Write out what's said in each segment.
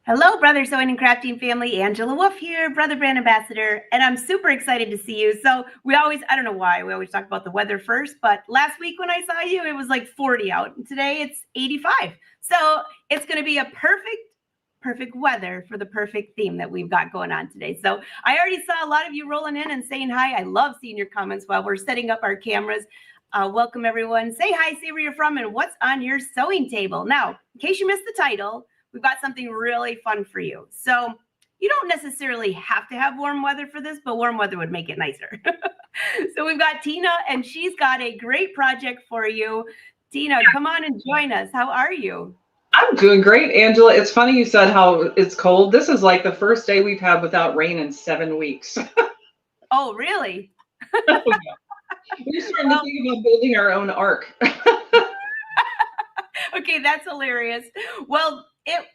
Hello, Brother Sewing and Crafting family. Angela Wolf here, Brother Brand Ambassador, and I'm super excited to see you. So I don't know why, we always talk about the weather first, but last week when I saw you, it was like 40 out, and today it's 85. So it's going to be a perfect weather for the perfect theme that we've got going on today. So I already saw a lot of you rolling in and saying hi. I love seeing your comments while we're setting up our cameras. Welcome, everyone. Say hi, say where you're from, and what's on your sewing table. Now, in case you missed the title, we've got something really fun for you. So you don't necessarily have to have warm weather for this, but warm weather would make it nicer. So we've got Tina, and she's got a great project for you. Tina, come on and join us. How are you? I'm doing great, Angela. It's funny you said how it's cold. This is like the first day we've had without rain in 7 weeks. Oh, really? Oh, yeah. We're starting to think about building our own ark. Okay, that's hilarious. Well,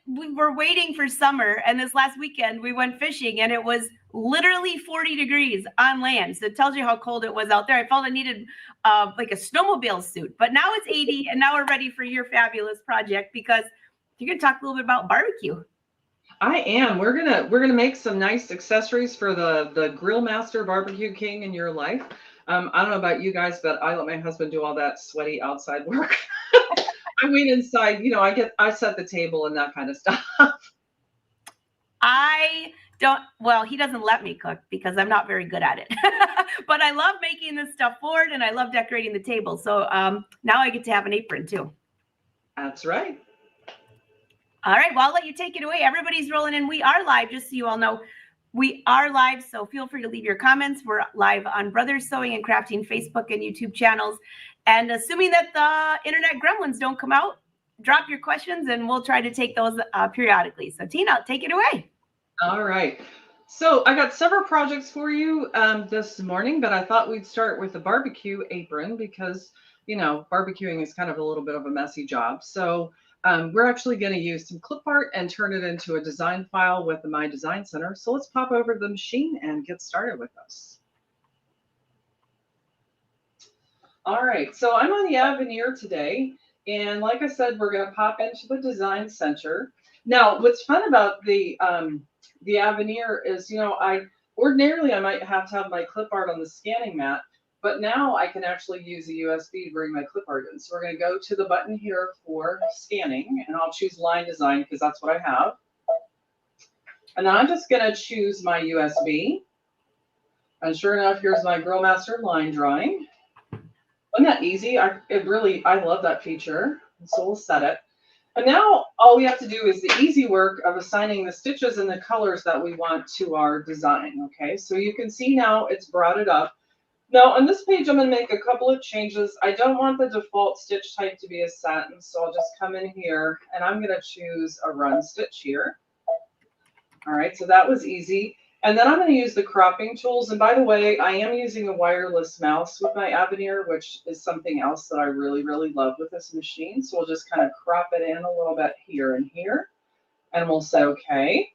we were waiting for summer, and this last weekend we went fishing, and it was literally 40 degrees on land. So it tells you how cold it was out there. I felt I needed like a snowmobile suit, but now it's 80, and now we're ready for your fabulous project because you're going to talk a little bit about barbecue. I am. We're gonna make some nice accessories for the Grill Master Barbecue King in your life. I don't know about you guys, but I let my husband do all that sweaty outside work. I wait inside, I set the table and that kind of stuff. I don't, well, he doesn't let me cook because I'm not very good at it. But I love making this stuff forward, and I love decorating the table. So now I get to have an apron too. That's right. All right, well, I'll let you take it away. Everybody's rolling in. We are live, just so you all know. We are live, so feel free to leave your comments. We're live on Brothers Sewing and Crafting Facebook and YouTube channels. And assuming that the internet gremlins don't come out, drop your questions, and we'll try to take those periodically. So Tina, take it away. All right. So I got several projects for you this morning, but I thought we'd start with the barbecue apron because, barbecuing is kind of a little bit of a messy job. So we're actually going to use some clip art and turn it into a design file with the My Design Center. So let's pop over to the machine and get started with this. All right, so I'm on the Aveneer today. And like I said, we're going to pop into the Design Center. Now, what's fun about the Aveneer is, ordinarily I might have to have my clip art on the scanning mat, but now I can actually use a USB to bring my clip art in. So we're going to go to the button here for scanning, and I'll choose line design because that's what I have. And then I'm just going to choose my USB. And sure enough, here's my Grill Master line drawing. Wasn't that easy? I love that feature. So we'll set it. And now all we have to do is the easy work of assigning the stitches and the colors that we want to our design. Okay, so you can see now it's brought it up. Now on this page, I'm going to make a couple of changes. I don't want the default stitch type to be a satin, so I'll just come in here and I'm going to choose a run stitch here. All right, so that was easy. And then I'm going to use the cropping tools. And by the way, I am using a wireless mouse with my Aveneer, which is something else that I really, really love with this machine. So we'll just kind of crop it in a little bit here and here. And we'll say OK.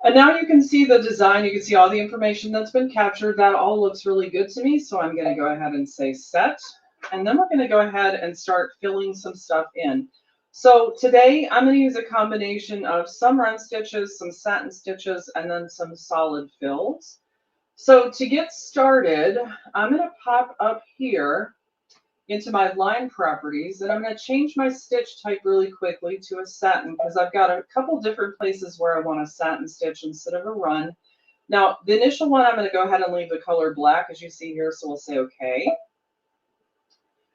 And now you can see the design. You can see all the information that's been captured. That all looks really good to me. So I'm going to go ahead and say set. And then we're going to go ahead and start filling some stuff in. So today I'm going to use a combination of some run stitches, some satin stitches, and then some solid fills. So to get started, I'm going to pop up here into my line properties, and I'm going to change my stitch type really quickly to a satin because I've got a couple different places where I want a satin stitch instead of a run. Now, the initial one, I'm going to go ahead and leave the color black, as you see here, so we'll say OK.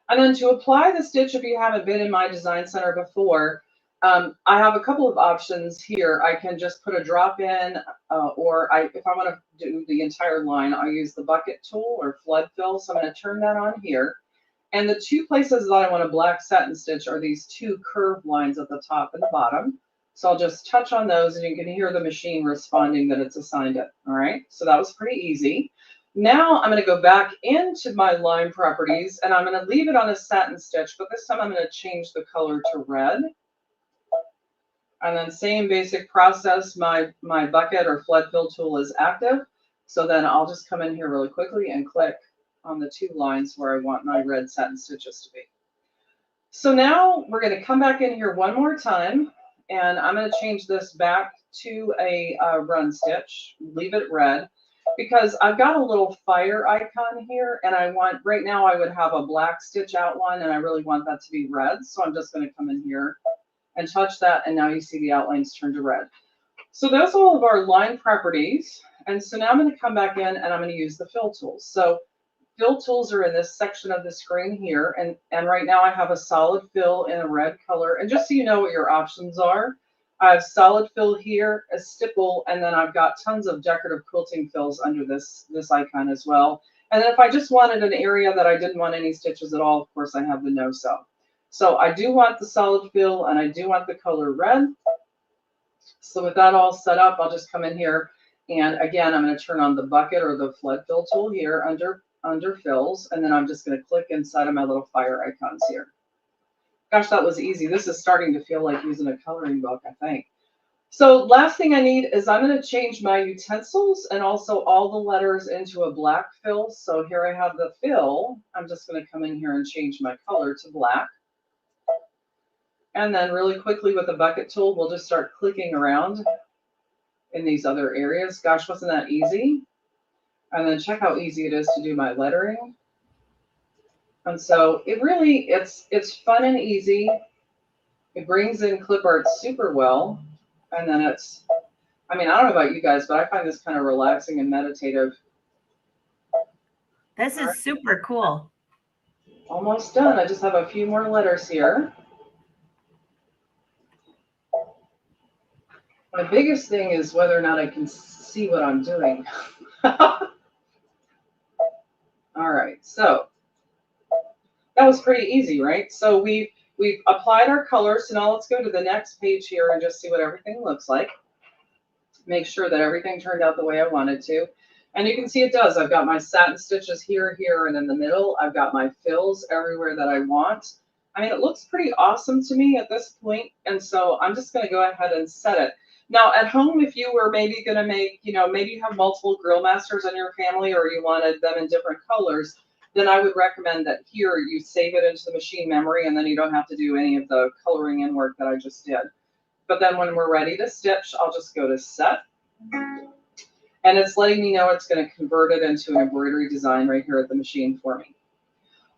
And then to apply the stitch, if you haven't been in My Design Center before, I have a couple of options here. I can just put a drop in, if I want to do the entire line, I'll use the bucket tool or flood fill. So I'm going to turn that on here. And the two places that I want a black satin stitch are these two curved lines at the top and the bottom. So I'll just touch on those, and you can hear the machine responding that it's assigned it. All right, so that was pretty easy. Now I'm going to go back into my line properties, and I'm going to leave it on a satin stitch, but this time I'm going to change the color to red. And then same basic process, my bucket or flood fill tool is active. So then I'll just come in here really quickly and click on the two lines where I want my red satin stitches to be. So now we're going to come back in here one more time, and I'm going to change this back to a run stitch, leave it red, because I've got a little fire icon here, and I want, right now I would have a black stitch outline, and I really want that to be red. So I'm just going to come in here and touch that, and now you see the outlines turn to red. So that's all of our line properties. And so now I'm going to come back in and I'm going to use the fill tools. So fill tools are in this section of the screen here. And right now I have a solid fill in a red color. And just so you know what your options are, I have solid fill here, a stipple, and then I've got tons of decorative quilting fills under this icon as well. And then if I just wanted an area that I didn't want any stitches at all, of course I have the no sew. So I do want the solid fill and I do want the color red. So with that all set up, I'll just come in here, and again, I'm going to turn on the bucket or the flood fill tool here under fills, and then I'm just going to click inside of my little fire icons here. Gosh, that was easy. This is starting to feel like using a coloring book, I think. So last thing I need is I'm going to change my utensils and also all the letters into a black fill. So here I have the fill. I'm just going to come in here and change my color to black. And then really quickly with the bucket tool, we'll just start clicking around in these other areas. Gosh, wasn't that easy? And then check how easy it is to do my lettering. And so it really, it's fun and easy. It brings in clip art super well. And then it's, I mean, I don't know about you guys, but I find this kind of relaxing and meditative. This is super cool. Almost done. I just have a few more letters here. My biggest thing is whether or not I can see what I'm doing. All right, so that was pretty easy, right? So we've applied our colors. So now let's go to the next page here and just see what everything looks like. Make sure that everything turned out the way I wanted to. And you can see it does. I've got my satin stitches here, here, and in the middle. I've got my fills everywhere that I want. I mean, it looks pretty awesome to me at this point. And so I'm just going to go ahead and set it. Now, at home, if you were maybe going to make, you know, maybe you have multiple grill masters in your family or you wanted them in different colors, then I would recommend that here you save it into the machine memory and then you don't have to do any of the coloring in work that I just did. But then when we're ready to stitch, I'll just go to set. And it's letting me know it's going to convert it into an embroidery design right here at the machine for me.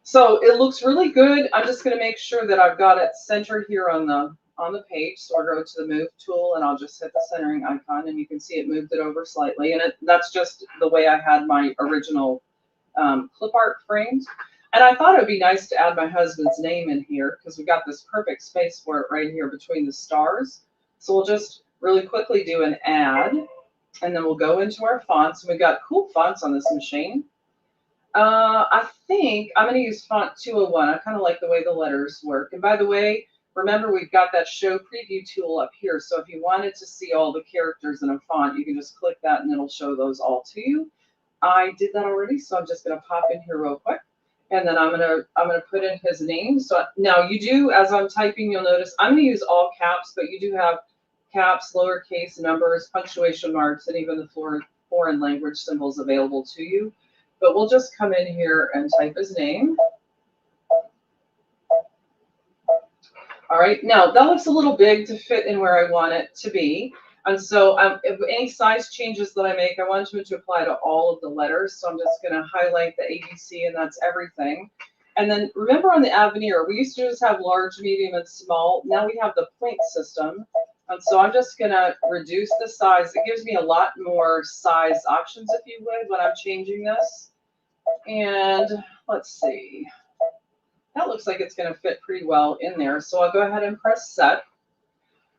So it looks really good. I'm just going to make sure that I've got it centered here on the page. So I'll go to the move tool and I'll just hit the centering icon and you can see it moved it over slightly. And that's just the way I had my original clip art framed. And I thought it would be nice to add my husband's name in here because we got this perfect space for it right here between the stars. So we'll just really quickly do an add and then we'll go into our fonts. And we've got cool fonts on this machine. I think I'm going to use font 201. I kind of like the way the letters work. And by the way, remember, we've got that show preview tool up here. So if you wanted to see all the characters in a font, you can just click that and it'll show those all to you. I did that already, so I'm just going to pop in here real quick. And then I'm gonna put in his name. So now you do, as I'm typing, you'll notice I'm going to use all caps, but you do have caps, lowercase, numbers, punctuation marks, and even the foreign language symbols available to you. But we'll just come in here and type his name. All right, now that looks a little big to fit in where I want it to be. And so if any size changes that I make, I want them to apply to all of the letters. So I'm just going to highlight the ABC and that's everything. And then remember on the Aveneer, we used to just have large, medium, and small. Now we have the point system. And so I'm just going to reduce the size. It gives me a lot more size options, if you would, when I'm changing this. And let's see. That looks like it's going to fit pretty well in there. So I'll go ahead and press set.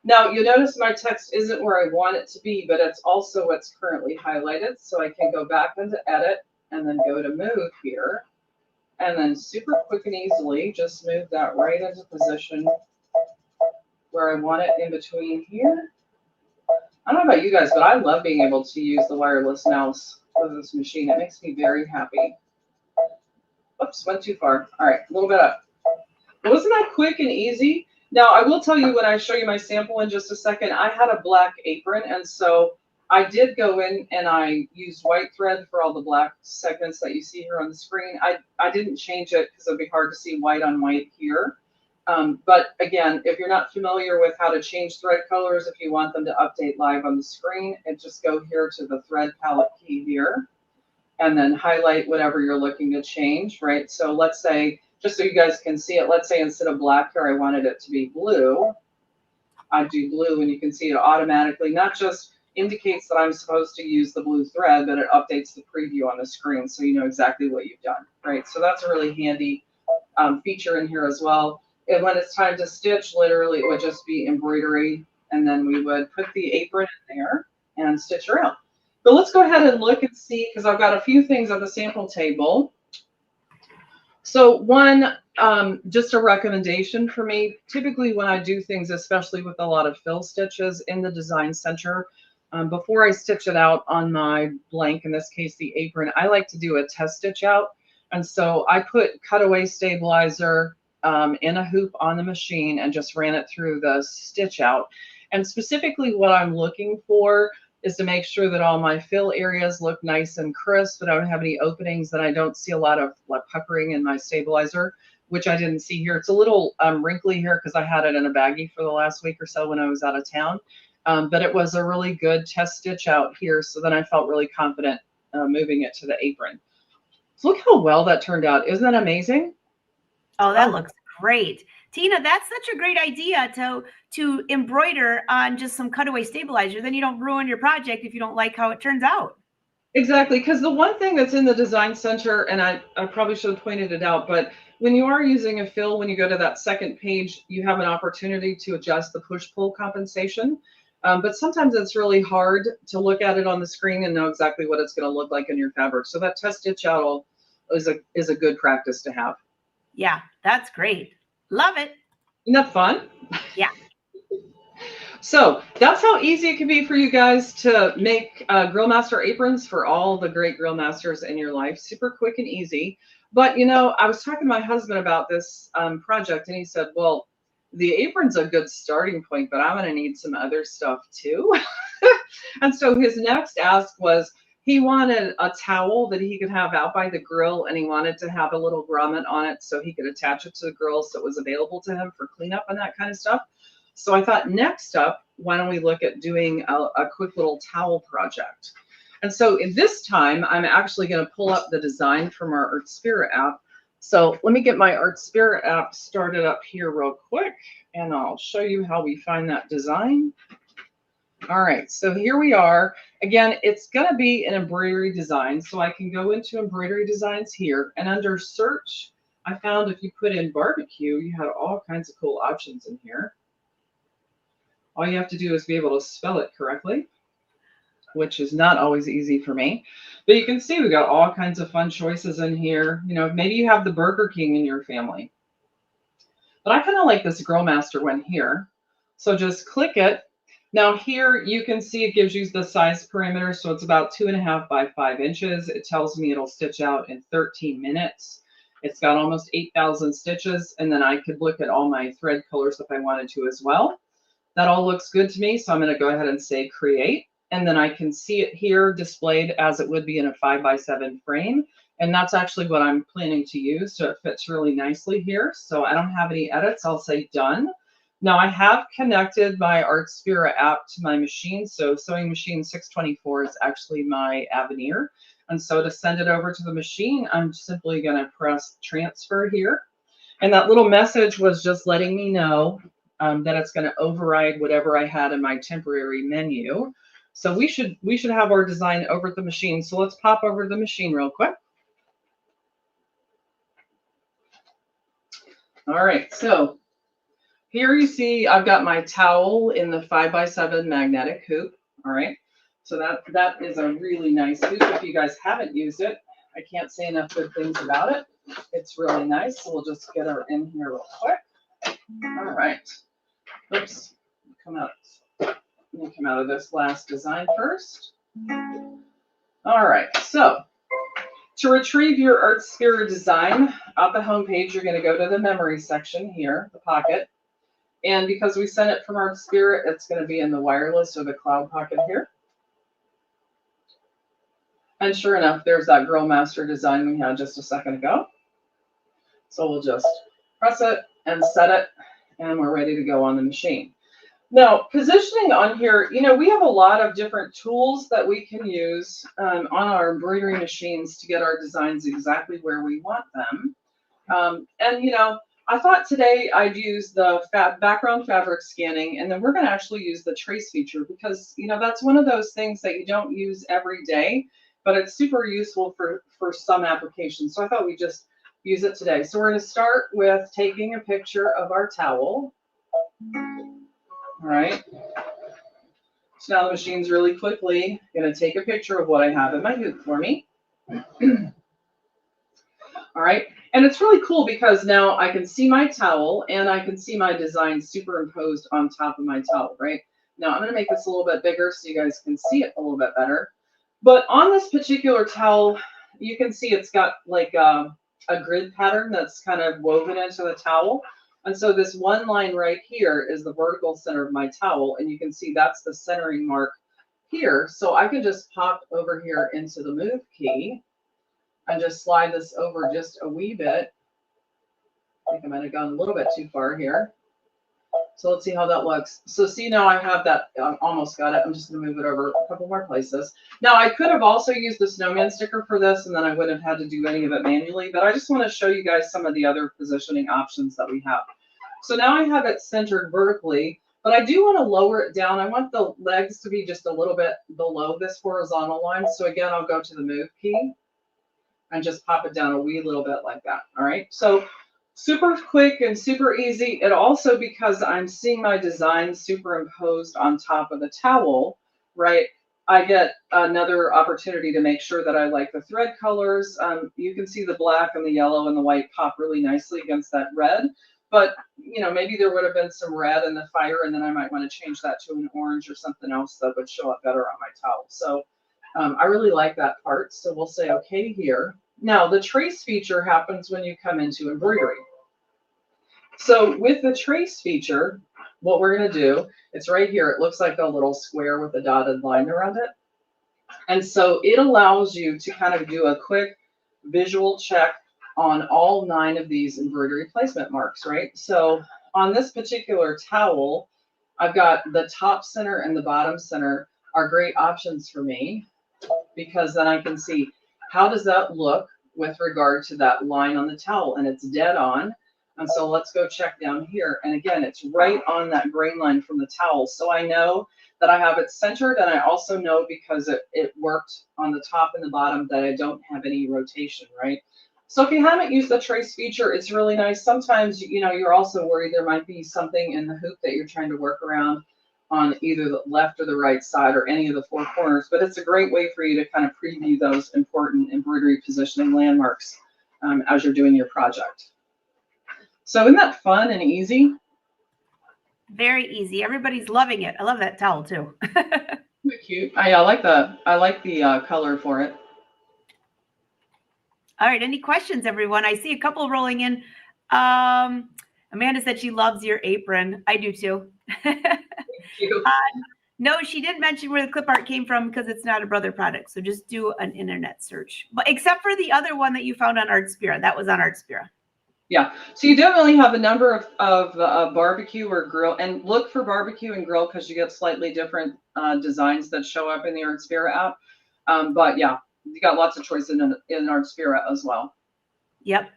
Now you'll notice my text isn't where I want it to be, but it's also what's currently highlighted. So I can go back into edit and then go to move here. And then super quick and easily just move that right into position where I want it in between here. I don't know about you guys, but I love being able to use the wireless mouse with this machine. It makes me very happy. Oops, went too far. All right, a little bit up. But wasn't that quick and easy? Now, I will tell you when I show you my sample in just a second, I had a black apron, and so I did go in and I used white thread for all the black segments that you see here on the screen. I didn't change it because it would be hard to see white on white here. But again, if you're not familiar with how to change thread colors, if you want them to update live on the screen, and just go here to the thread palette key here, and then highlight whatever you're looking to change, right? So let's say, just so you guys can see it, let's say instead of black here, I wanted it to be blue. I do blue, and you can see it automatically, not just indicates that I'm supposed to use the blue thread, but it updates the preview on the screen so you know exactly what you've done, right? So that's a really handy feature in here as well. And when it's time to stitch, literally it would just be embroidery, and then we would put the apron in there and stitch around. But let's go ahead and look and see, because I've got a few things on the sample table. So one, just a recommendation for me, typically when I do things, especially with a lot of fill stitches in the design center, before I stitch it out on my blank, in this case the apron, I like to do a test stitch out. And so I put cutaway stabilizer in a hoop on the machine and just ran it through the stitch out. And specifically what I'm looking for is to make sure that all my fill areas look nice and crisp, that I don't have any openings, that I don't see a lot of like puckering in my stabilizer, which I didn't see here. It's a little wrinkly here because I had it in a baggie for the last week or so when I was out of town. But it was a really good test stitch out here, so then I felt really confident moving it to the apron. So look how well that turned out. Isn't that amazing? Oh, that looks great. Tina, that's such a great idea to embroider on just some cutaway stabilizer. Then you don't ruin your project if you don't like how it turns out. Exactly, because the one thing that's in the design center, and I probably should have pointed it out, but when you are using a fill, when you go to that second page, you have an opportunity to adjust the push-pull compensation. But sometimes it's really hard to look at it on the screen and know exactly what it's going to look like in your fabric. So that test stitch out is a good practice to have. Yeah, that's great. Love it. Isn't that fun? Yeah. So that's how easy it can be for you guys to make Grill Master aprons for all the great Grill Masters in your life. Super quick and easy. But, you know, I was talking to my husband about this project, and he said, well, the apron's a good starting point, but I'm going to need some other stuff too. And so his next ask was, he wanted a towel that he could have out by the grill, and he wanted to have a little grommet on it so he could attach it to the grill so it was available to him for cleanup and that kind of stuff. So I thought, next up, why don't we look at doing a quick little towel project? And so in this time, I'm actually going to pull up the design from our Art Spirit app. So let me get my Art Spirit app started up here real quick, and I'll show you how we find that design. All right, so here we are. Again, it's going to be an embroidery design, so I can go into embroidery designs here, and under search, I found if you put in barbecue, you had all kinds of cool options in here. All you have to do is be able to spell it correctly, which is not always easy for me. But you can see we got all kinds of fun choices in here. You know, maybe you have the Burger King in your family. But I kind of like this Grill Master one here. So just click it. Now here you can see it gives you the size perimeter. So it's about 2.5 by 5 inches. It tells me it'll stitch out in 13 minutes. It's got almost 8,000 stitches. And then I could look at all my thread colors if I wanted to as well. That all looks good to me. So I'm going to go ahead and say create. And then I can see it here displayed as it would be in a 5 by 7 frame. And that's actually what I'm planning to use. So it fits really nicely here. So I don't have any edits. I'll say done. Now I have connected my Art Spirit app to my machine. So Sewing Machine 624 is actually my Aveneer. And so to send it over to the machine, I'm simply going to press transfer here. And that little message was just letting me know that it's going to override whatever I had in my temporary menu. So we should have our design over at the machine. So let's pop over to the machine real quick. All right, so here you see I've got my towel in the 5 by 7 magnetic hoop. All right, so that is a really nice hoop. If you guys haven't used it, I can't say enough good things about it. It's really nice. So we'll just get her in here real quick. All right. Oops. Let me come out of this last design first. All right. So to retrieve your Art Spirit design, at the home page, you're going to go to the memory section here, the pocket. And because we sent it from Art Spirit, it's going to be in the wireless or the cloud pocket here. And sure enough, there's that Grill Master design we had just a second ago. So we'll just press it, and set it, and we're ready to go on the machine. Now, positioning on here, you know, we have a lot of different tools that we can use on our embroidery machines to get our designs exactly where we want them. And, you know, I thought today I'd use the background fabric scanning, and then we're going to actually use the trace feature because, you know, that's one of those things that you don't use every day, but it's super useful for some applications. So I thought we'd just use it today. So we're going to start with taking a picture of our towel. All right. So now the machine's really quickly going to take a picture of what I have in my hoop for me. All right. And it's really cool because now I can see my towel and I can see my design superimposed on top of my towel, right? Now I'm going to make this a little bit bigger so you guys can see it a little bit better. But on this particular towel, you can see it's got like a grid pattern that's kind of woven into the towel. And so this one line right here is the vertical center of my towel. And you can see that's the centering mark here. So I can just pop over here into the move key and just slide this over just a wee bit. I think I might have gone a little bit too far here. So let's see how that looks. So see, now I have that, almost got it. I'm just gonna move it over a couple more places. Now I could have also used the snowman sticker for this and then I wouldn't have had to do any of it manually, but I just wanna show you guys some of the other positioning options that we have. So now I have it centered vertically, but I do wanna lower it down. I want the legs to be just a little bit below this horizontal line. So again, I'll go to the move key and just pop it down a wee little bit like that. All right. So super quick and super easy. And also because I'm seeing my design superimposed on top of the towel, right? I get another opportunity to make sure that I like the thread colors. You can see the black and the yellow and the white pop really nicely against that red. But, you know, maybe there would have been some red in the fire and then I might want to change that to an orange or something else that would show up better on my towel. So I really like that part. So we'll say okay here. Now the trace feature happens when you come into embroidery. So with the trace feature, what we're going to do, it's right here. It looks like a little square with a dotted line around it. And so it allows you to kind of do a quick visual check on all 9 of these embroidery placement marks, right? So on this particular towel, I've got the top center and the bottom center are great options for me because then I can see how does that look with regard to that line on the towel, and it's dead on. And so let's go check down here. And again, it's right on that grain line from the towel. So I know that I have it centered, and I also know because it worked on the top and the bottom that I don't have any rotation, right? So if you haven't used the trace feature, it's really nice. Sometimes, you know, you're also worried there might be something in the hoop that you're trying to work around on either the left or the right side or any of the 4 corners, but it's a great way for you to kind of preview those important embroidery positioning landmarks as you're doing your project. So isn't that fun and easy? Very easy. Everybody's loving it. I love that towel too. Cute. I like the color for it. All right. Any questions, everyone? I see a couple rolling in. Amanda said she loves your apron. I do too. Thank you. No, she didn't mention where the clip art came from because it's not a Brother product. So just do an internet search. But except for the other one that you found on Artspira. That was on Artspira. Yeah. So you definitely have a number of barbecue or grill, and look for barbecue and grill because you get slightly different designs that show up in the Artspira app. But yeah, you got lots of choice in Artspira as well. Yep.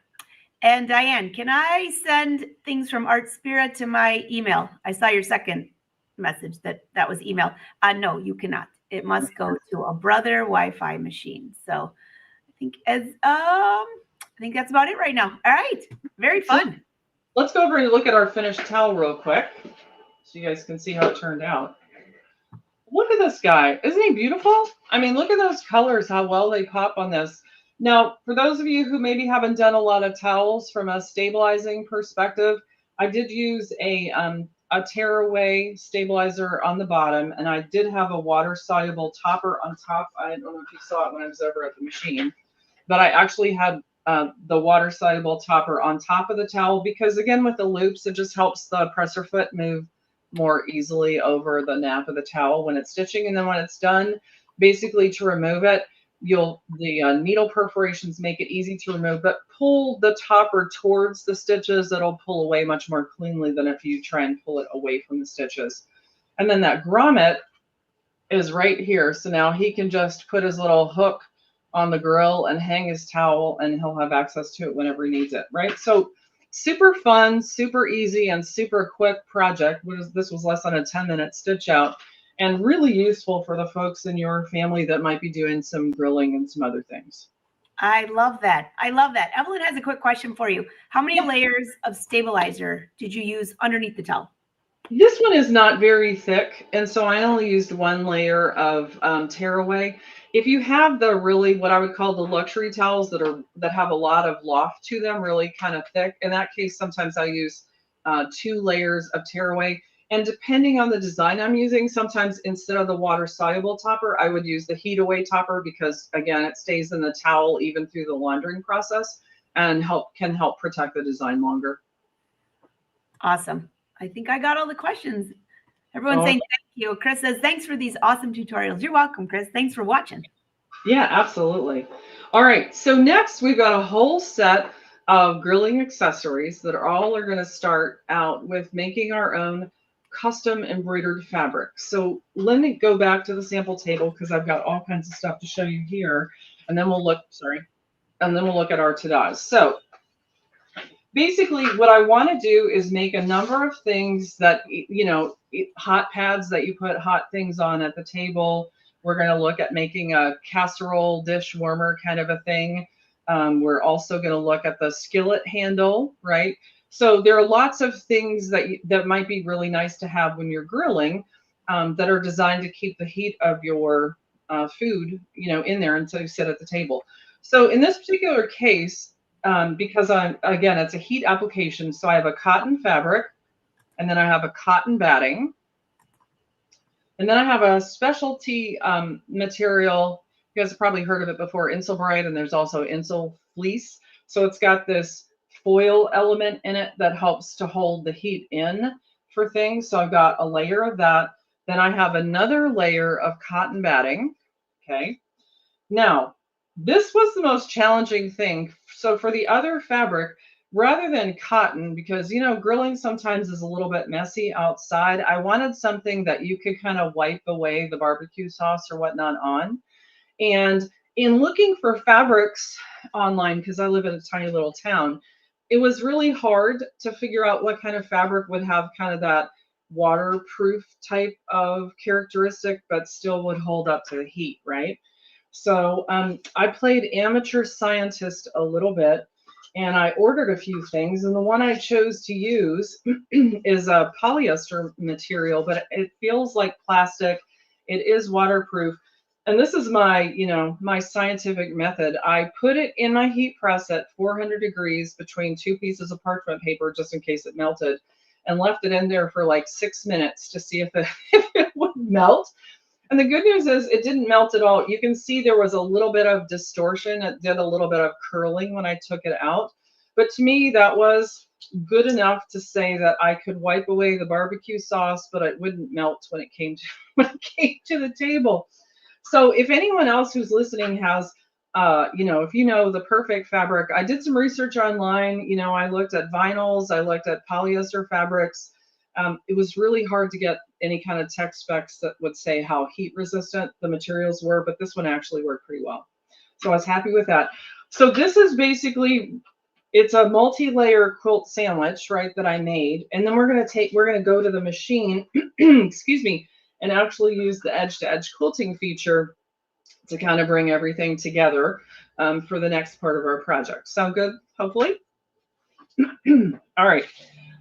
And Diane, can I send things from Artspira to my email? I saw your second message that was email. No, you cannot. It must go to a Brother Wi-Fi machine. So I think that's about it right now. All right. Very fun. Let's go over and look at our finished towel real quick so you guys can see how it turned out. Look at this guy. Isn't he beautiful? I mean, look at those colors, how well they pop on this. Now, for those of you who maybe haven't done a lot of towels from a stabilizing perspective, I did use a tearaway stabilizer on the bottom, and I did have a water-soluble topper on top. I don't know if you saw it when I was over at the machine, but I actually had the water-soluble topper on top of the towel because, again, with the loops, it just helps the presser foot move more easily over the nap of the towel when it's stitching. And then when it's done, basically to remove it, the needle perforations make it easy to remove, but pull the topper towards the stitches. It'll pull away much more cleanly than if you try and pull it away from the stitches. And then that grommet is right here. So now he can just put his little hook on the grill and hang his towel, and he'll have access to it whenever he needs it, right? So super fun, super easy, and super quick project. This was less than a 10-minute stitch out, and really useful for the folks in your family that might be doing some grilling and some other things. I love that. I love that. Evelyn has a quick question for you. How many layers of stabilizer did you use underneath the towel? This one is not very thick, and so I only used one layer of tearaway. If you have the really, what I would call the luxury towels that have a lot of loft to them, really kind of thick, in that case, sometimes I use 2 layers of tearaway. And depending on the design I'm using, sometimes instead of the water soluble topper, I would use the heat away topper, because again, it stays in the towel even through the laundering process and can help protect the design longer. Awesome. I think I got all the questions. Everyone's saying thank you. Chris says, thanks for these awesome tutorials. You're welcome, Chris. Thanks for watching. Yeah, absolutely. All right. So next we've got a whole set of grilling accessories that are going to start out with making our own custom embroidered fabric. So let me go back to the sample table, because I've got all kinds of stuff to show you here. And then we'll look, and then we'll look at our ta-das. So basically, what I want to do is make a number of things that, hot pads that you put hot things on at the table. We're going to look at making a casserole dish warmer kind of a thing. We're also going to look at the skillet handle, right? So there are lots of things that might be really nice to have when you're grilling, that are designed to keep the heat of your food, in there until you sit at the table. So in this particular case, because it's a heat application. So I have a cotton fabric, and then I have a cotton batting, and then I have a specialty material. You guys have probably heard of it before, Insulbrite, and there's also Insul fleece. So it's got this foil element in it that helps to hold the heat in for things. So I've got a layer of that. Then I have another layer of cotton batting. Okay. Now, this was the most challenging thing. So for the other fabric, rather than cotton, because, grilling sometimes is a little bit messy outside, I wanted something that you could kind of wipe away the barbecue sauce or whatnot on. And in looking for fabrics online, because I live in a tiny little town, it was really hard to figure out what kind of fabric would have kind of that waterproof type of characteristic, but still would hold up to the heat, right? So I played amateur scientist a little bit, and I ordered a few things. And the one I chose to use is a polyester material, but it feels like plastic. It is waterproof. And this is my, my scientific method. I put it in my heat press at 400 degrees between 2 pieces of parchment paper, just in case it melted, and left it in there for like 6 minutes to see if it would melt. And the good news is it didn't melt at all. You can see there was a little bit of distortion. It did a little bit of curling when I took it out. But to me, that was good enough to say that I could wipe away the barbecue sauce, but it wouldn't melt when it came to the table. So if anyone else who's listening has, if you know the perfect fabric, I did some research online. I looked at vinyls, I looked at polyester fabrics. It was really hard to get any kind of tech specs that would say how heat resistant the materials were, but this one actually worked pretty well. So I was happy with that. So this is basically, it's a multi-layer quilt sandwich, right, that I made. And then we're going to go to the machine, excuse me, and actually use the edge-to-edge quilting feature to kind of bring everything together for the next part of our project. Sound good, hopefully? All right.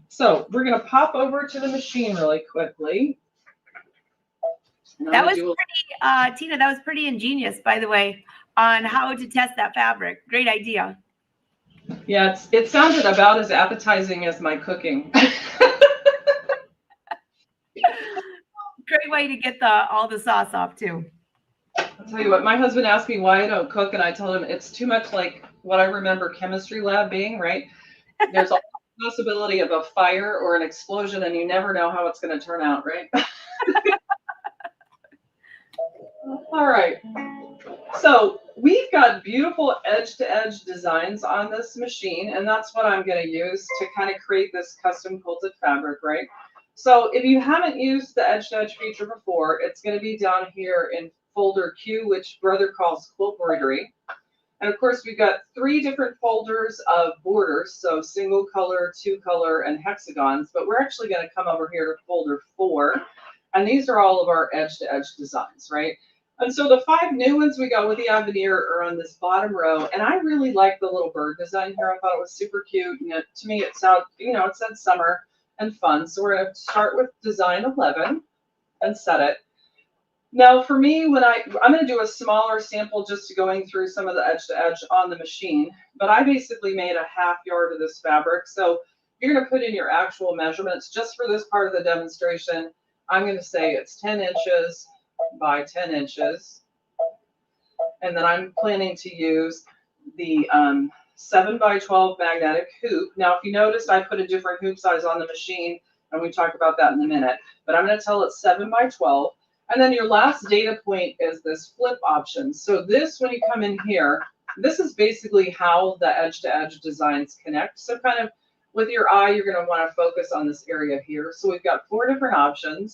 So we're going to pop over to the machine really quickly. That was pretty, Tina, that was pretty ingenious, by the way, on how to test that fabric. Great idea. Yeah, it sounded about as appetizing as my cooking. Great way to get all the sauce off, too. I'll tell you what, my husband asked me why I don't cook, and I told him it's too much like what I remember chemistry lab being, right? There's a possibility of a fire or an explosion, and you never know how it's going to turn out, right? All right. So we've got beautiful edge-to-edge designs on this machine, and that's what I'm going to use to kind of create this custom quilted fabric, right? So if you haven't used the edge-to-edge feature before, it's going to be down here in folder Q, which Brother calls quiltbroidery. And of course, we've got 3 different folders of borders, so single color, 2 color, and hexagons, but we're actually going to come over here to folder 4, and these are all of our edge-to-edge designs, right? And so the 5 new ones we got with the Aveneer are on this bottom row, and I really like the little bird design here. I thought it was super cute, and to me it sounded, it said summer and fun. So we're going to start with design 11 and set it. Now for me, I'm going to do a smaller sample just going through some of the edge to edge on the machine, but I basically made a 1/2 yard of this fabric. So you're going to put in your actual measurements just for this part of the demonstration. I'm going to say it's 10 inches by 10 inches. And then I'm planning to use the 7 by 12 magnetic hoop. Now, if you noticed, I put a different hoop size on the machine, and we talk about that in a minute, but I'm going to tell it 7 by 12. And then your last data point is this flip option. So this, when you come in here, this is basically how the edge-to-edge designs connect. So kind of with your eye, you're going to want to focus on this area here. So we've got 4 different options,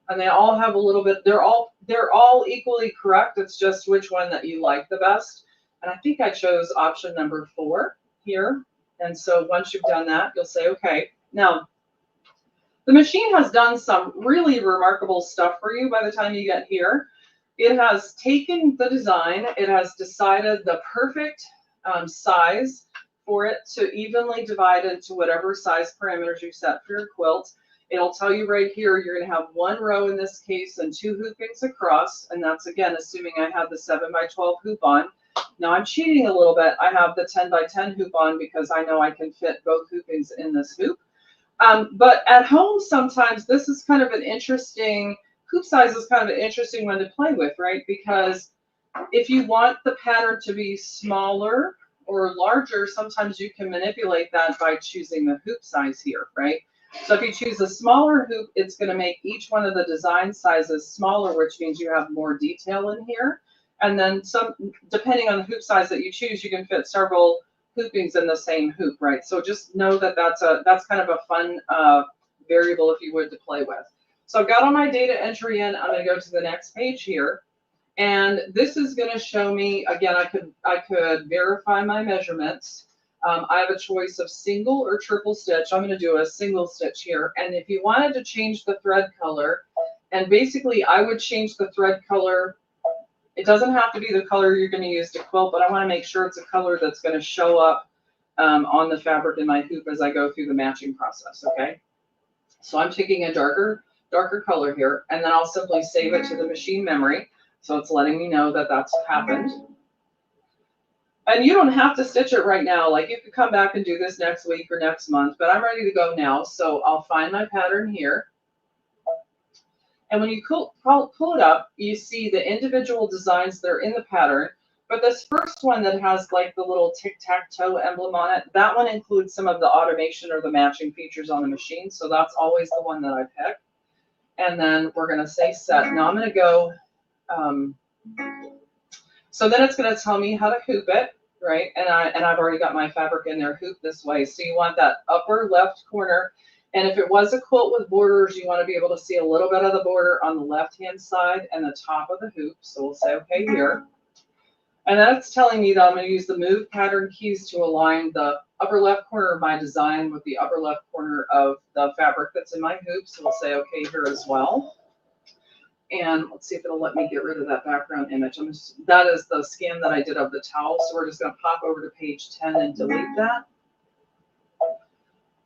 and they all have a little bit, they're all equally correct. It's just which one that you like the best. And I think I chose option number 4 here. And so once you've done that, you'll say, okay. Now, the machine has done some really remarkable stuff for you by the time you get here. It has taken the design, it has decided the perfect size for it to evenly divide into whatever size parameters you set for your quilt. It'll tell you right here, you're going to have 1 row in this case and 2 hoopings across. And that's, again, assuming I have the 7 by 12 hoop on. Now I'm cheating a little bit. I have the 10 by 10 hoop on because I know I can fit both hoopings in this hoop. But at home, sometimes this is kind of an interesting, hoop size is kind of an interesting one to play with, right? Because if you want the pattern to be smaller or larger, sometimes you can manipulate that by choosing the hoop size here, right? So if you choose a smaller hoop, it's going to make each one of the design sizes smaller, which means you have more detail in here. And then depending on the hoop size that you choose, you can fit several hoopings in the same hoop, right? So just know that that's kind of a fun variable, if you would, to play with. So I've got all my data entry in. I'm going to go to the next page here, and this is going to show me, again, I could verify my measurements. I have a choice of single or triple stitch. I'm going to do a single stitch here, and if you wanted to change the thread color, and basically I would change the thread color. It doesn't have to be the color you're going to use to quilt, but I want to make sure it's a color that's going to show up on the fabric in my hoop as I go through the matching process, okay? So I'm taking a darker color here, and then I'll simply save it to the machine memory. So it's letting me know that that's happened. And you don't have to stitch it right now. Like, you could come back and do this next week or next month, but I'm ready to go now. So I'll find my pattern here. And when you pull it up, you see the individual designs that are in the pattern. But this first one that has like the little tic-tac-toe emblem on it, that one includes some of the automation or the matching features on the machine. So that's always the one that I pick. And then we're going to say set. Now I'm going to go, so then it's going to tell me how to hoop it, right? And I've already got my fabric in there, hoop this way. So you want that upper left corner. And if it was a quilt with borders, you want to be able to see a little bit of the border on the left-hand side and the top of the hoop. So we'll say, okay, here. And that's telling me that I'm going to use the move pattern keys to align the upper left corner of my design with the upper left corner of the fabric that's in my hoop. So we'll say, okay, here as well. And let's see if it'll let me get rid of that background image. That is the scan that I did of the towel. So we're just going to pop over to page 10 and delete that.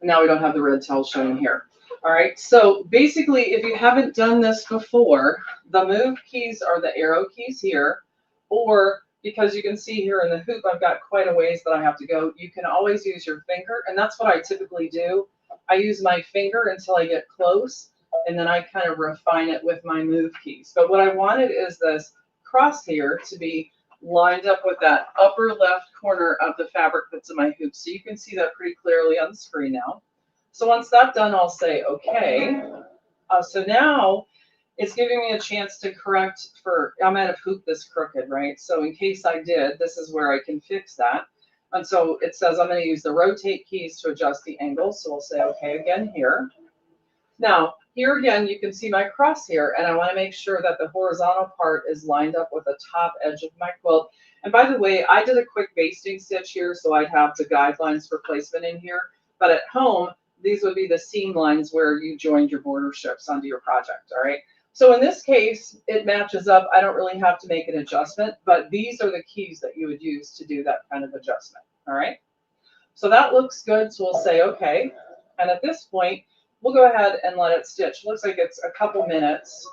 Now we don't have the red towel showing here. All right, so basically, if you haven't done this before, the move keys are the arrow keys here, or because you can see here in the hoop, I've got quite a ways that I have to go. You can always use your finger, and that's what I typically do. I use my finger until I get close, and then I kind of refine it with my move keys. But what I wanted is this cross here to be lined up with that upper left corner of the fabric that's in my hoop. So you can see that pretty clearly on the screen now. So once that's done, I'll say, okay. So now it's giving me a chance to correct I might have hooped this crooked, right? So in case I did, this is where I can fix that. And so it says I'm going to use the rotate keys to adjust the angle. So we'll say okay again here. Now, here again, you can see my cross here, and I want to make sure that the horizontal part is lined up with the top edge of my quilt. And by the way, I did a quick basting stitch here, so I'd have the guidelines for placement in here. But at home, these would be the seam lines where you joined your border strips onto your project, all right? So in this case, it matches up. I don't really have to make an adjustment, but these are the keys that you would use to do that kind of adjustment, all right? So that looks good, so we'll say okay. And at this point, we'll go ahead and let it stitch. Looks like it's a couple minutes.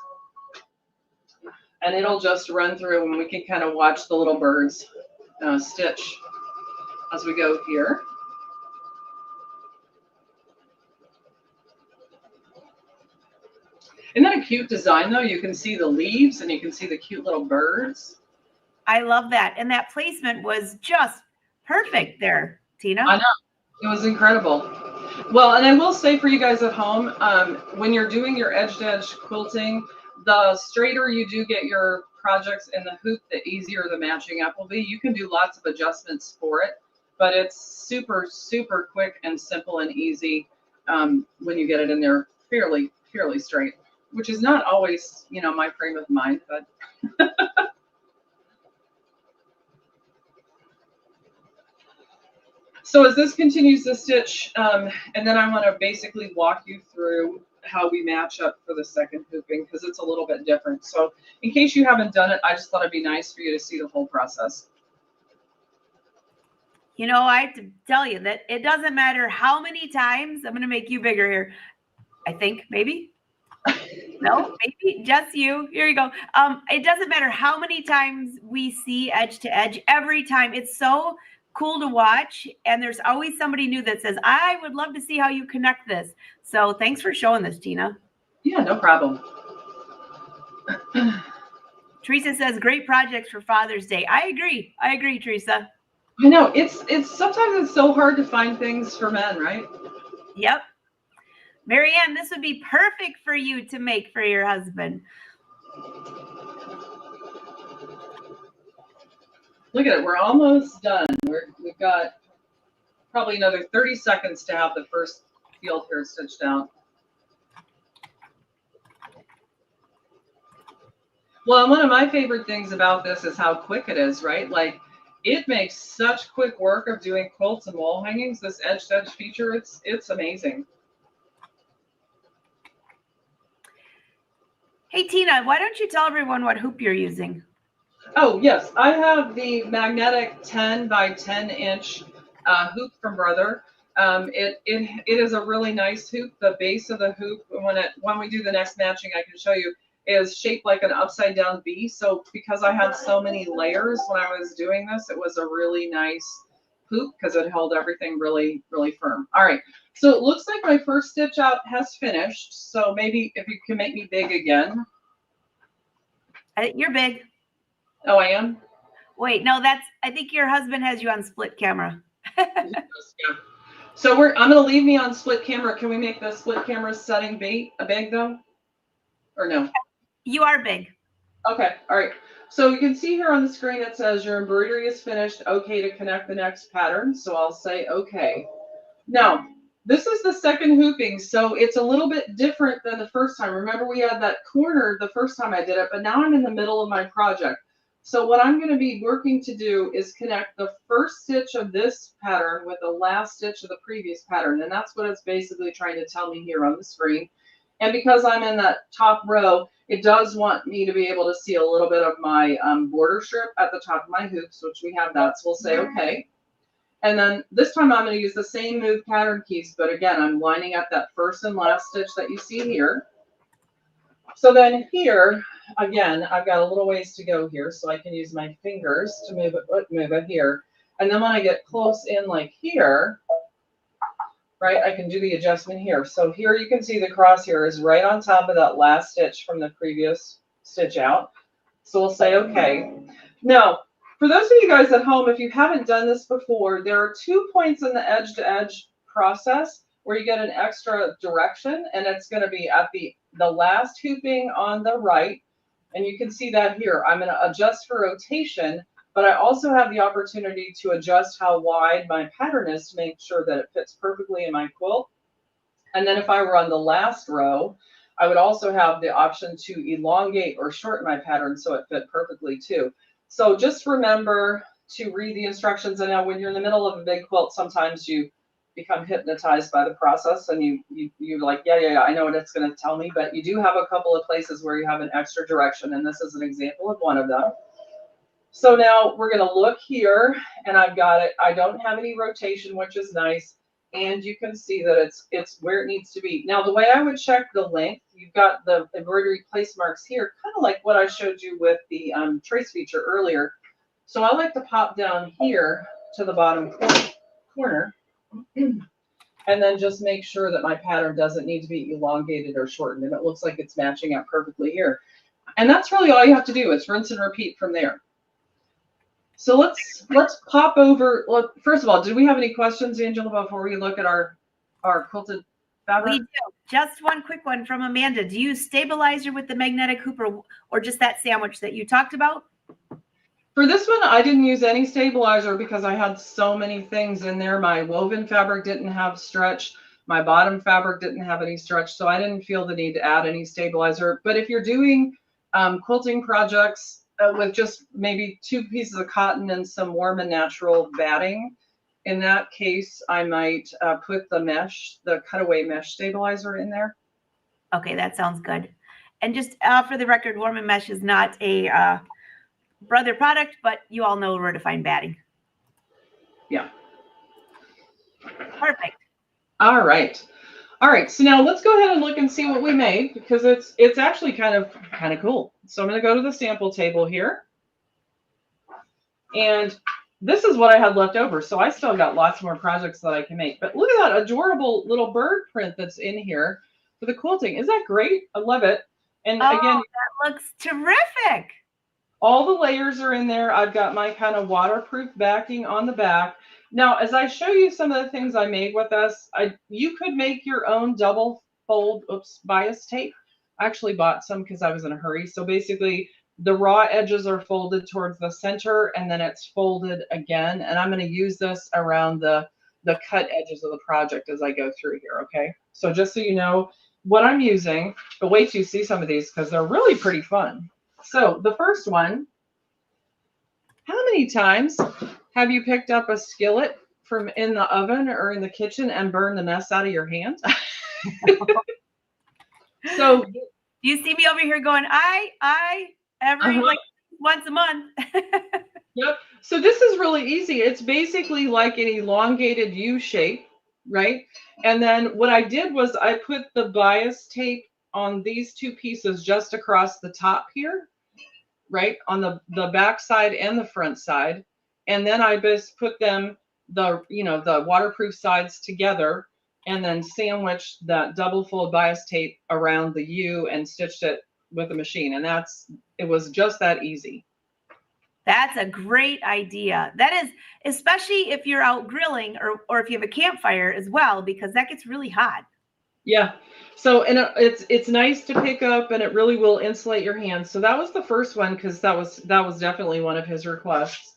And it'll just run through and we can kind of watch the little birds stitch as we go here. Isn't that a cute design though? You can see the leaves and you can see the cute little birds. I love that. And that placement was just perfect there, Tina. I know. It was incredible. Well, and I will say for you guys at home, when you're doing your edge-to-edge quilting, the straighter you do get your projects in the hoop, the easier the matching up will be. You can do lots of adjustments for it, but it's super, super quick and simple and easy when you get it in there fairly straight, which is not always, you know, my frame of mind, but so as this continues to stitch, and then I want to basically walk you through how we match up for the second hooping because it's a little bit different. So in case you haven't done it, I just thought it'd be nice for you to see the whole process. You know, I have to tell you that it doesn't matter how many times. I'm going to make you bigger here. I think maybe. No, maybe just you. Here you go. It doesn't matter how many times we see edge to edge. Every time it's so cool to watch, and there's always somebody new that says, I would love to see how you connect this. So thanks for showing this, Tina. Yeah, no problem. Teresa says great projects for Father's Day. I agree, Teresa. I know it's sometimes it's so hard to find things for men, right? Yep. Marianne, this would be perfect for you to make for your husband. Look at it. We're almost done. We've got probably another 30 seconds to have the first field here stitched out. Well, and one of my favorite things about this is how quick it is, right? Like, it makes such quick work of doing quilts and wall hangings. This edge-to-edge feature, it's amazing. Hey, Tina, why don't you tell everyone what hoop you're using? Oh, yes. I have the magnetic 10 by 10 inch hoop from Brother. It is a really nice hoop. The base of the hoop, when we do the next matching, I can show you, is shaped like an upside down V. So because I had so many layers when I was doing this, it was a really nice hoop because it held everything really, really firm. All right. So it looks like my first stitch out has finished. So maybe if you can make me big again. You're big. Oh, I am? Wait, no, I think your husband has you on split camera. Yeah. So I'm going to leave me on split camera. Can we make the split camera setting big though? Or no? You are big. Okay. All right. So you can see here on the screen, it says your embroidery is finished. Okay to connect the next pattern. So I'll say okay. Now, this is the second hooping, so it's a little bit different than the first time. Remember, we had that corner the first time I did it, but now I'm in the middle of my project. So what I'm going to be working to do is connect the first stitch of this pattern with the last stitch of the previous pattern, and that's what it's basically trying to tell me here on the screen. And because I'm in that top row, it does want me to be able to see a little bit of my border strip at the top of my hoops, which we have that, so we'll say okay. And then this time I'm going to use the same move pattern keys, but again, I'm lining up that first and last stitch that you see here. So then here, again, I've got a little ways to go here, so I can use my fingers to move it here. And then when I get close in like here, right, I can do the adjustment here. So here you can see the crosshair is right on top of that last stitch from the previous stitch out. So we'll say okay. Now, for those of you guys at home, if you haven't done this before, there are 2 points in the edge-to-edge process where you get an extra direction, and it's going to be at the last hooping on the right. And you can see that here. I'm going to adjust for rotation, but I also have the opportunity to adjust how wide my pattern is to make sure that it fits perfectly in my quilt. And then if I were on the last row, I would also have the option to elongate or shorten my pattern so it fit perfectly too. So just remember to read the instructions. And now when you're in the middle of a big quilt, sometimes you become hypnotized by the process and you're like, yeah, I know what it's going to tell me. But you do have a couple of places where you have an extra direction, and this is an example of one of them. So now we're going to look here, and I've got it. I don't have any rotation, which is nice. And you can see that it's where it needs to be. Now, the way I would check the length, you've got the embroidery place marks here, kind of like what I showed you with the trace feature earlier. So I like to pop down here to the bottom corner and then just make sure that my pattern doesn't need to be elongated or shortened, and it looks like it's matching out perfectly here. And that's really all you have to do. It's rinse and repeat from there. So let's pop over. Look, first of all, did we have any questions, Angela, before we look at our quilted fabric? We do. Just one quick one from Amanda. Do you use stabilizer with the magnetic hoop or just that sandwich that you talked about? For this one, I didn't use any stabilizer because I had so many things in there. My woven fabric didn't have stretch. My bottom fabric didn't have any stretch, so I didn't feel the need to add any stabilizer. But if you're doing quilting projects with just maybe 2 pieces of cotton and some warm and natural batting, in that case, I might put the cutaway mesh stabilizer in there. Okay, that sounds good. And just for the record, warm and mesh is not a brother product, but you all know where to find batting. Yeah. Perfect. All right. So now let's go ahead and look and see what we made, because it's actually kind of cool. So I'm going to go to the sample table here. And this is what I had left over. So I still got lots more projects that I can make. But look at that adorable little bird print that's in here for the quilting. Isn't that great? I love it. And again, that looks terrific. All the layers are in there. I've got my kind of waterproof backing on the back. Now, as I show you some of the things I made with this, you could make your own double fold, bias tape. I actually bought some because I was in a hurry. So basically, the raw edges are folded towards the center, and then it's folded again. And I'm going to use this around the cut edges of the project as I go through here, okay? So just so you know what I'm using, but wait till you see some of these because they're really pretty fun. So the first one, how many times have you picked up a skillet from in the oven or in the kitchen and burned the mess out of your hand? So you see me over here going, every like once a month. Yep. So this is really easy. It's basically like an elongated U shape, right? And then what I did was I put the bias tape on these 2 pieces just across the top here, right, on the back side and the front side. And then I just put them, the waterproof sides together, and then sandwiched that double fold bias tape around the U and stitched it with a machine. And it was just that easy. That's a great idea. That is, especially if you're out grilling or if you have a campfire as well, because that gets really hot. Yeah. So, and it's nice to pick up, and it really will insulate your hands. So that was the first one, because that was definitely one of his requests.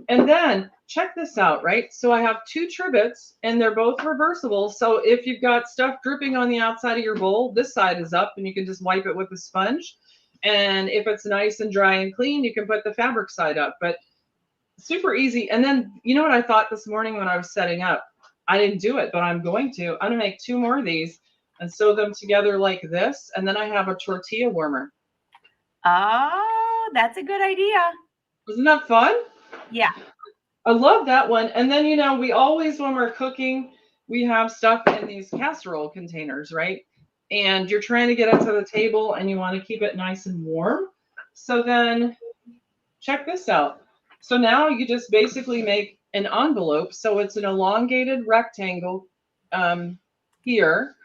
And then check this out, right? So I have 2 trivets, and they're both reversible. So if you've got stuff dripping on the outside of your bowl, this side is up, and you can just wipe it with a sponge. And if it's nice and dry and clean, you can put the fabric side up. But super easy. And then, you know what I thought this morning when I was setting up? I didn't do it, but I'm going to. I'm going to make 2 more of these and sew them together like this. And then I have a tortilla warmer. Oh, that's a good idea. Isn't that fun? Yeah. I love that one. And then, we always, when we're cooking, we have stuff in these casserole containers, right? And you're trying to get it to the table and you want to keep it nice and warm. So then check this out. So now you just basically make an envelope. So it's an elongated rectangle here.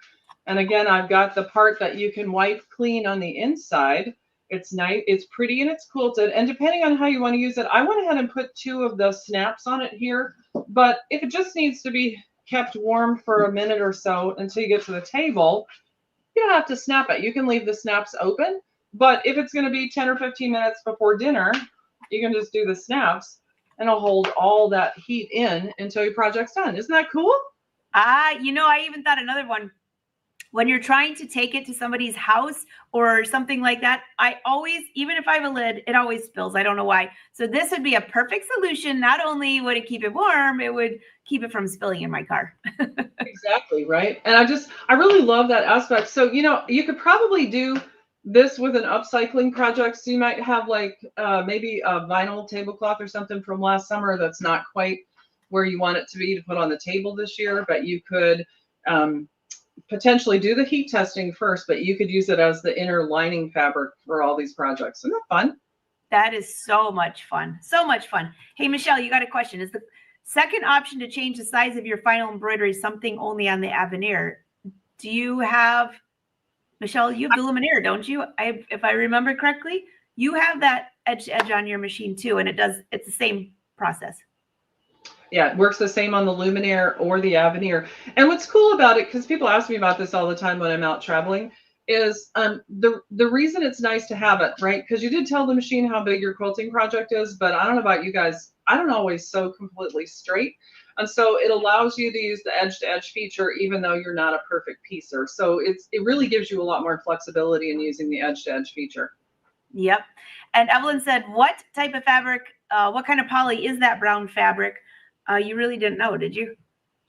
And again, I've got the part that you can wipe clean on the inside. It's nice, it's pretty, and it's quilted. And depending on how you want to use it, I went ahead and put 2 of the snaps on it here. But if it just needs to be kept warm for a minute or so until you get to the table, you don't have to snap it. You can leave the snaps open, but if it's going to be 10 or 15 minutes before dinner, you can just do the snaps and it'll hold all that heat in until your project's done. Isn't that cool? I even thought another one. When you're trying to take it to somebody's house or something like that, I always, even if I have a lid, it always spills. I don't know why. So this would be a perfect solution. Not only would it keep it warm, it would keep it from spilling in my car. Exactly, right? And I really love that aspect. So, you could probably do this with an upcycling project. So you might have like maybe a vinyl tablecloth or something from last summer that's not quite where you want it to be to put on the table this year, but you could potentially do the heat testing first, but you could use it as the inner lining fabric for all these projects. Isn't that fun? That is so much fun. So much fun. Hey, Michelle, you got a question. Is the second option to change the size of your final embroidery something only on the Aveneer? Do you have, Michelle, you have the luminaire, don't you? If I remember correctly, you have that edge to edge on your machine too, and it's the same process. Yeah, it works the same on the luminaire or the Aveneer. And what's cool about it, because people ask me about this all the time when I'm out traveling, is the reason it's nice to have it, right? Because you did tell the machine how big your quilting project is, but I don't know about you guys, I don't always sew completely straight. And so it allows you to use the edge to edge feature, even though you're not a perfect piecer. So it really gives you a lot more flexibility in using the edge to edge feature. Yep. And Evelyn said, what type of fabric, what kind of poly is that brown fabric? You really didn't know, did you?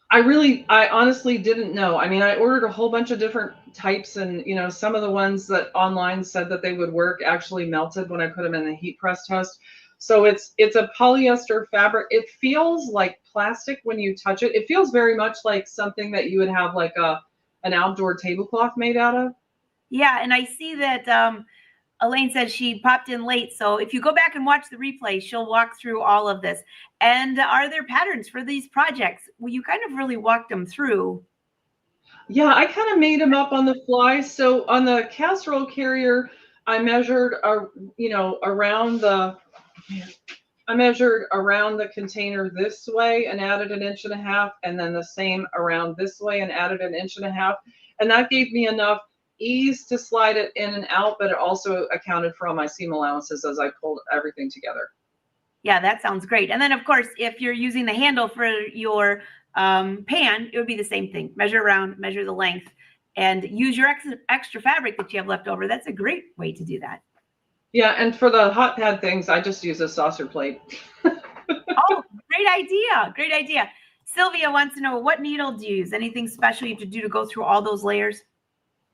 I honestly didn't know. I mean, I ordered a whole bunch of different types, and some of the ones that online said that they would work actually melted when I put them in the heat press test. So it's a polyester fabric. It feels like plastic when you touch it. It feels very much like something that you would have like an outdoor tablecloth made out of. Yeah, and I see that Elaine said she popped in late. So if you go back and watch the replay, she'll walk through all of this. And are there patterns for these projects? Well, you kind of really walked them through. Yeah, I kind of made them up on the fly. So on the casserole carrier, I measured, around the container this way and added 1.5 inches, and then the same around this way and added 1.5 inches. And that gave me enough ease to slide it in and out, but it also accounted for all my seam allowances as I pulled everything together. Yeah, that sounds great. And then, of course, if you're using the handle for your pan, it would be the same thing. Measure around, measure the length, and use your extra fabric that you have left over. That's a great way to do that. Yeah, and for the hot pad things, I just use a saucer plate. Oh, great idea. Great idea. Sylvia wants to know, what needle do you use? Anything special you have to do to go through all those layers?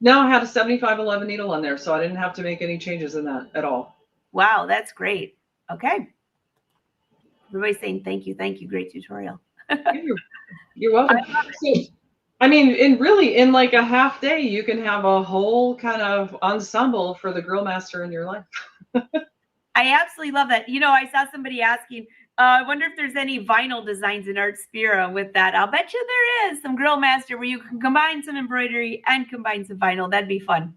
No, I had a 7511 needle on there, so I didn't have to make any changes in that at all. Wow, that's great. Okay. Everybody's saying thank you. Thank you. Great tutorial. You're welcome. I mean, in like a half day, you can have a whole kind of ensemble for the grill master in your life. I absolutely love that. I saw somebody asking, I wonder if there's any vinyl designs in Art Spira with that. I'll bet you there is some grill master where you can combine some embroidery and combine some vinyl. That'd be fun.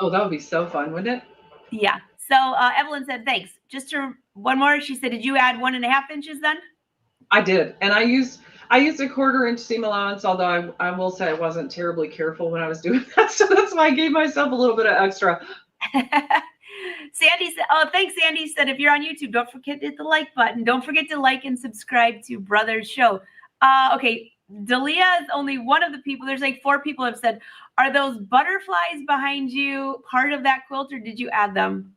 Oh, that would be so fun, wouldn't it? Yeah. So Evelyn said, thanks. Just one more. She said, did you add 1.5 inches then? I did. And I used a 1/4 inch seam allowance, although I will say I wasn't terribly careful when I was doing that. So that's why I gave myself a little bit of extra. Sandy said, oh, thanks, Sandy said, if you're on YouTube, don't forget to hit the like button. Don't forget to like and subscribe to Brother's Show. Okay, Dalia is only one of the people. There's like 4 people have said, are those butterflies behind you part of that quilt, or did you add them?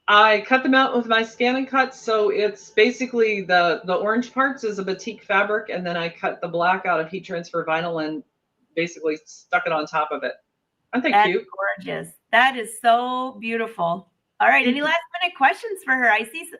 I cut them out with my Scan and Cut. So it's basically the orange parts is a batik fabric, and then I cut the black out of heat transfer vinyl and basically stuck it on top of it. Aren't they cute? Gorgeous. That is so beautiful. All right. Any last minute questions for her? I see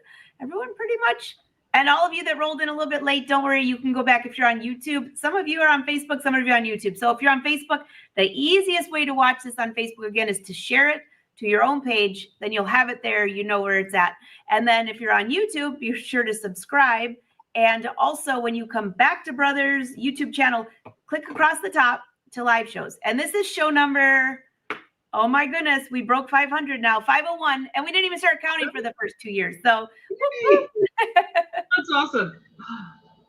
everyone pretty much. And all of you that rolled in a little bit late, don't worry. You can go back if you're on YouTube. Some of you are on Facebook, some of you are on YouTube. So if you're on Facebook, the easiest way to watch this on Facebook, again, is to share it to your own page. Then you'll have it there. You know where it's at. And then if you're on YouTube, be sure to subscribe. And also, when you come back to Brothers YouTube channel, click across the top to live shows. And this is show number, oh my goodness, we broke 500 now, 501, and we didn't even start counting for the first 2 years. So that's awesome.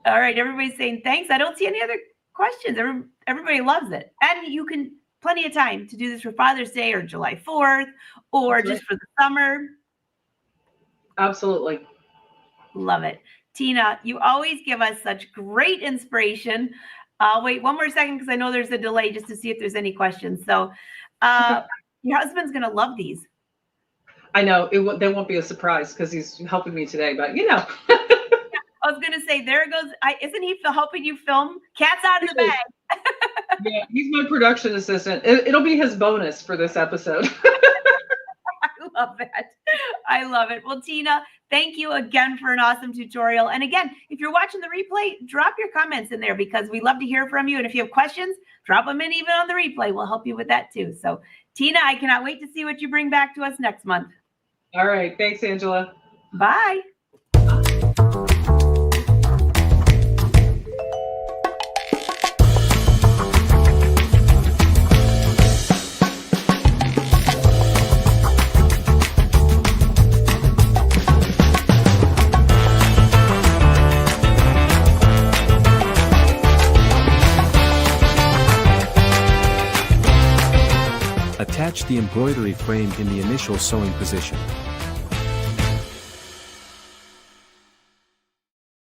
All right, everybody's saying thanks. I don't see any other questions. Everybody loves it. And you can plenty of time to do this for Father's Day or July 4th or That's just right. for the summer. Absolutely. Love it. Tina, you always give us such great inspiration. Wait one more second because I know there's a delay just to see if there's any questions. So your husband's going to love these. I know they won't be a surprise because he's helping me today, but you know. I was going to say, there goes, isn't he helping you film? Cat's out of the bag. Yeah, he's my production assistant. It'll be his bonus for this episode. I love that. I love it. Well, Tina, thank you again for an awesome tutorial. And again, if you're watching the replay, drop your comments in there because we love to hear from you. And if you have questions, drop them in even on the replay. We'll help you with that too. So Tina, I cannot wait to see what you bring back to us next month. All right. Thanks, Angela. Bye. Attach the embroidery frame in the initial sewing position.